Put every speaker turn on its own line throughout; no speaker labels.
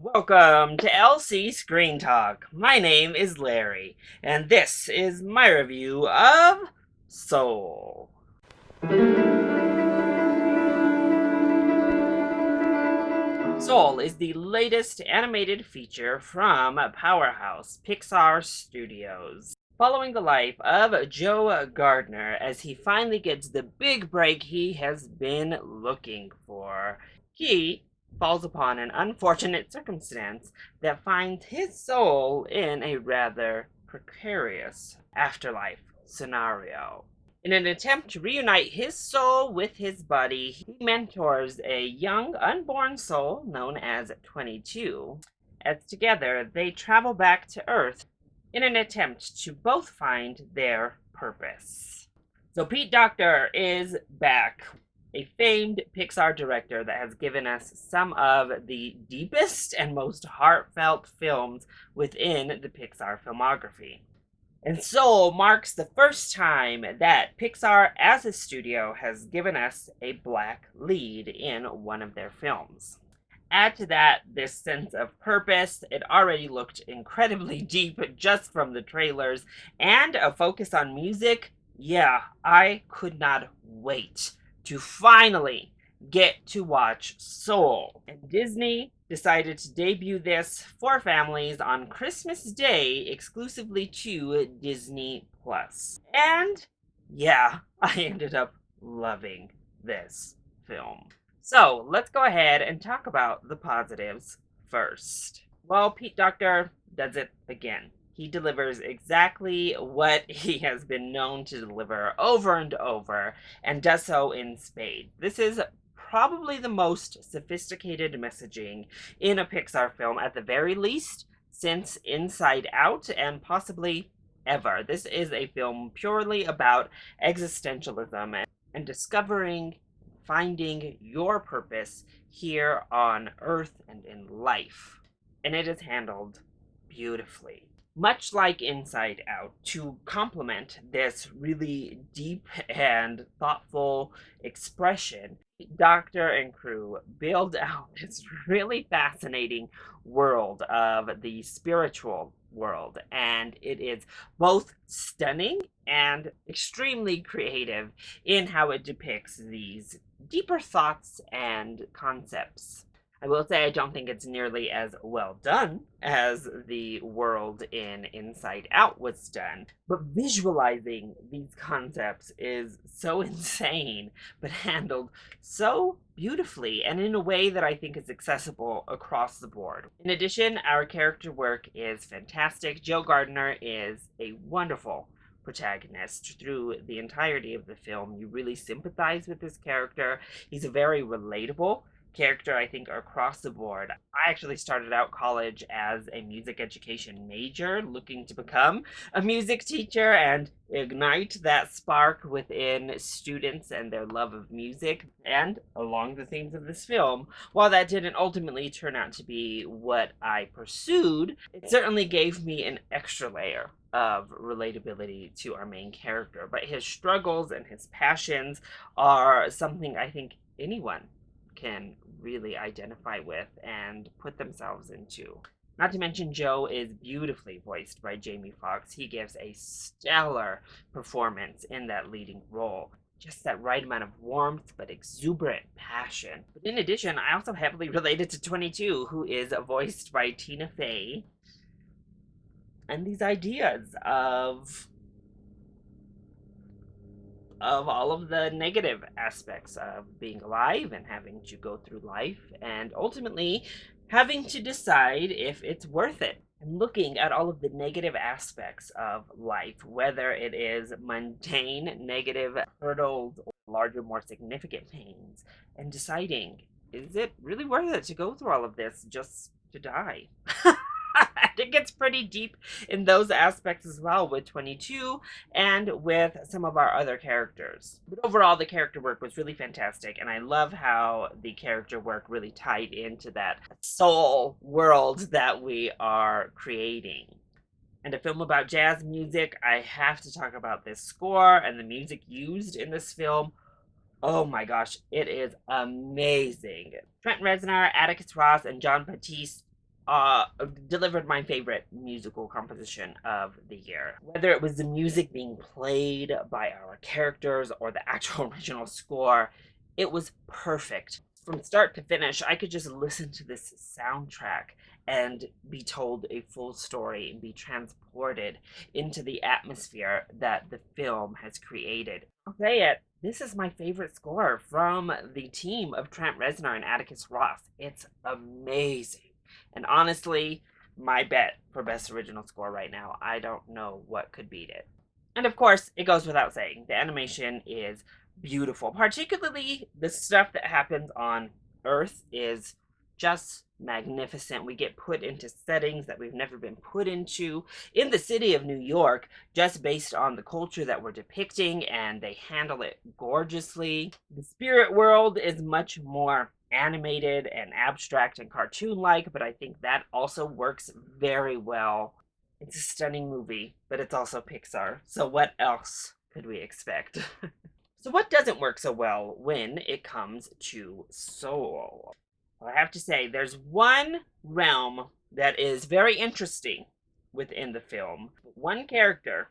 Welcome to LC Screen Talk. My name is Larry, and this is my review of Soul. Soul is the latest animated feature from Powerhouse Pixar Studios. Following the life of Joe Gardner as he finally gets the big break he has been looking for, he falls upon an unfortunate circumstance that finds his soul in a rather precarious afterlife scenario. In an attempt to reunite his soul with his body, he mentors a young unborn soul known as 22, as together they travel back to Earth in an attempt to both find their purpose. So Pete Docter is back, a famed Pixar director that has given us some of the deepest and most heartfelt films within the Pixar filmography. And Soul marks the first time that Pixar as a studio has given us a black lead in one of their films. Add to that this sense of purpose, it already looked incredibly deep just from the trailers, and a focus on music. Yeah, I could not wait to finally get to watch Soul. And Disney decided to debut this for families on Christmas Day exclusively to Disney Plus. And yeah, I ended up loving this film. So let's go ahead and talk about the positives first. Well, Pete Docter does it again. He delivers exactly what he has been known to deliver over and over, and does so in spades. This is probably the most sophisticated messaging in a Pixar film, at the very least, since Inside Out, and possibly ever. This is a film purely about existentialism and discovering, finding your purpose here on Earth and in life. And it is handled beautifully. Much like Inside Out, to complement this really deep and thoughtful expression, Doctor and crew build out this really fascinating world of the spiritual world, and it is both stunning and extremely creative in how it depicts these deeper thoughts and concepts. I will say I don't think it's nearly as well done as the world in Inside Out was done, but visualizing these concepts is so insane, but handled so beautifully and in a way that I think is accessible across the board. In addition, our character work is fantastic. Joe Gardner is a wonderful protagonist through the entirety of the film. You really sympathize with this character. He's a very relatable character, I think, across the board. I actually started out college as a music education major, looking to become a music teacher and ignite that spark within students and their love of music. And along the themes of this film, while that didn't ultimately turn out to be what I pursued, it certainly gave me an extra layer of relatability to our main character. But his struggles and his passions are something I think anyone can really identify with and put themselves into. Not to mention, Joe is beautifully voiced by Jamie Foxx. He gives a stellar performance in that leading role. Just that right amount of warmth, but exuberant passion. But in addition, I also heavily related to 22, who is voiced by Tina Fey. And these ideas of all of the negative aspects of being alive and having to go through life and ultimately having to decide if it's worth it. And looking at all of the negative aspects of life, whether it is mundane, negative hurdles, or larger, more significant pains, and deciding, is it really worth it to go through all of this just to die? It gets pretty deep in those aspects as well with 22 and with some of our other characters. But overall, the character work was really fantastic, and I love how the character work really tied into that soul world that we are creating. And a film about jazz music, I have to talk about this score and the music used in this film. Oh my gosh, it is amazing. Trent Reznor, Atticus Ross, and John Batiste delivered my favorite musical composition of the year. Whether it was the music being played by our characters or the actual original score, it was perfect. From start to finish, I could just listen to this soundtrack and be told a full story and be transported into the atmosphere that the film has created. I'll say it, this is my favorite score from the team of Trent Reznor and Atticus Ross. It's amazing. And honestly, my bet for best original score right now, I don't know what could beat it. And of course, it goes without saying, the animation is beautiful. Particularly the stuff that happens on Earth is just magnificent. We get put into settings that we've never been put into in the city of New York, just based on the culture that we're depicting, and they handle it gorgeously. The spirit world is much more animated and abstract and cartoon-like, but I think that also works very well. It's a stunning movie, but it's also Pixar, so what else could we expect? So what doesn't work so well when it comes to Soul? Well, I have to say, there's one realm that is very interesting within the film. One character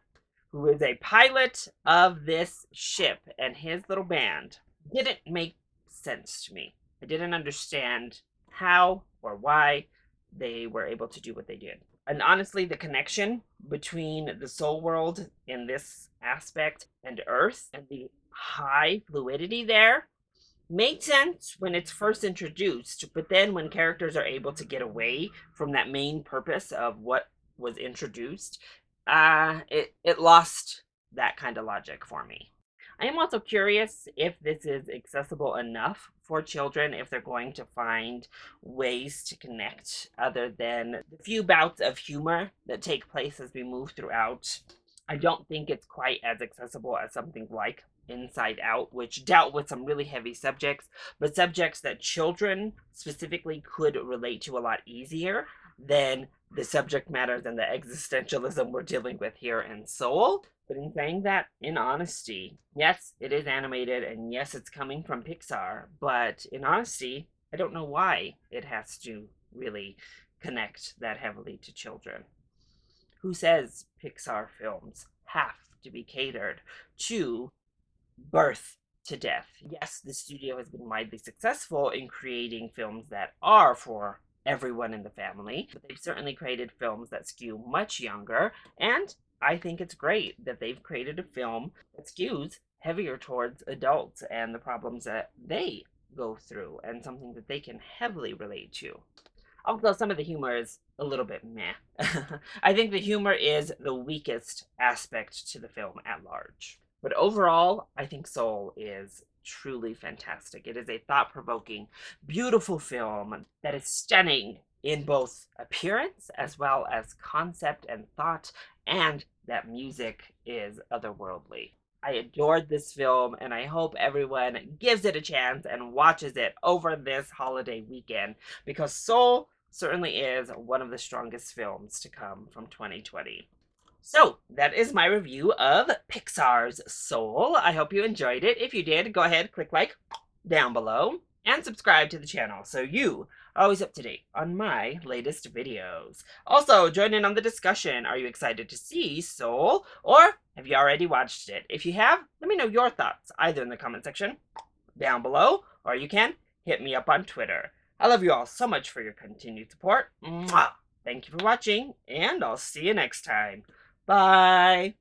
who is a pilot of this ship and his little band didn't make sense to me. I didn't understand how or why they were able to do what they did. And honestly, the connection between the soul world in this aspect and Earth and the high fluidity there made sense when it's first introduced, but then when characters are able to get away from that main purpose of what was introduced, it lost that kind of logic for me. I am also curious if this is accessible enough for children, if they're going to find ways to connect other than the few bouts of humor that take place as we move throughout. I don't think it's quite as accessible as something like Inside Out, which dealt with some really heavy subjects, but subjects that children specifically could relate to a lot easier than the subject matters and the existentialism we're dealing with here in Soul. But in saying that, in honesty, yes, it is animated, and yes, it's coming from Pixar, but in honesty, I don't know why it has to really connect that heavily to children. Who says Pixar films have to be catered to birth to death? Yes, the studio has been widely successful in creating films that are for everyone in the family, but they've certainly created films that skew much younger, and I think it's great that they've created a film that skews heavier towards adults and the problems that they go through, and something that they can heavily relate to. Although some of the humor is a little bit meh. I think the humor is the weakest aspect to the film at large. But overall, I think Soul is truly fantastic. It is a thought-provoking, beautiful film that is stunning in both appearance as well as concept and thought, and that music is otherworldly. I adored this film, and I hope everyone gives it a chance and watches it over this holiday weekend, because Soul certainly is one of the strongest films to come from 2020. So, that is my review of Pixar's Soul. I hope you enjoyed it. If you did, go ahead, click like down below, and subscribe to the channel so you are always up to date on my latest videos. Also, join in on the discussion. Are you excited to see Soul, or have you already watched it? If you have, let me know your thoughts, either in the comment section down below, or you can hit me up on Twitter. I love you all so much for your continued support. Mwah! Thank you for watching, and I'll see you next time. Bye!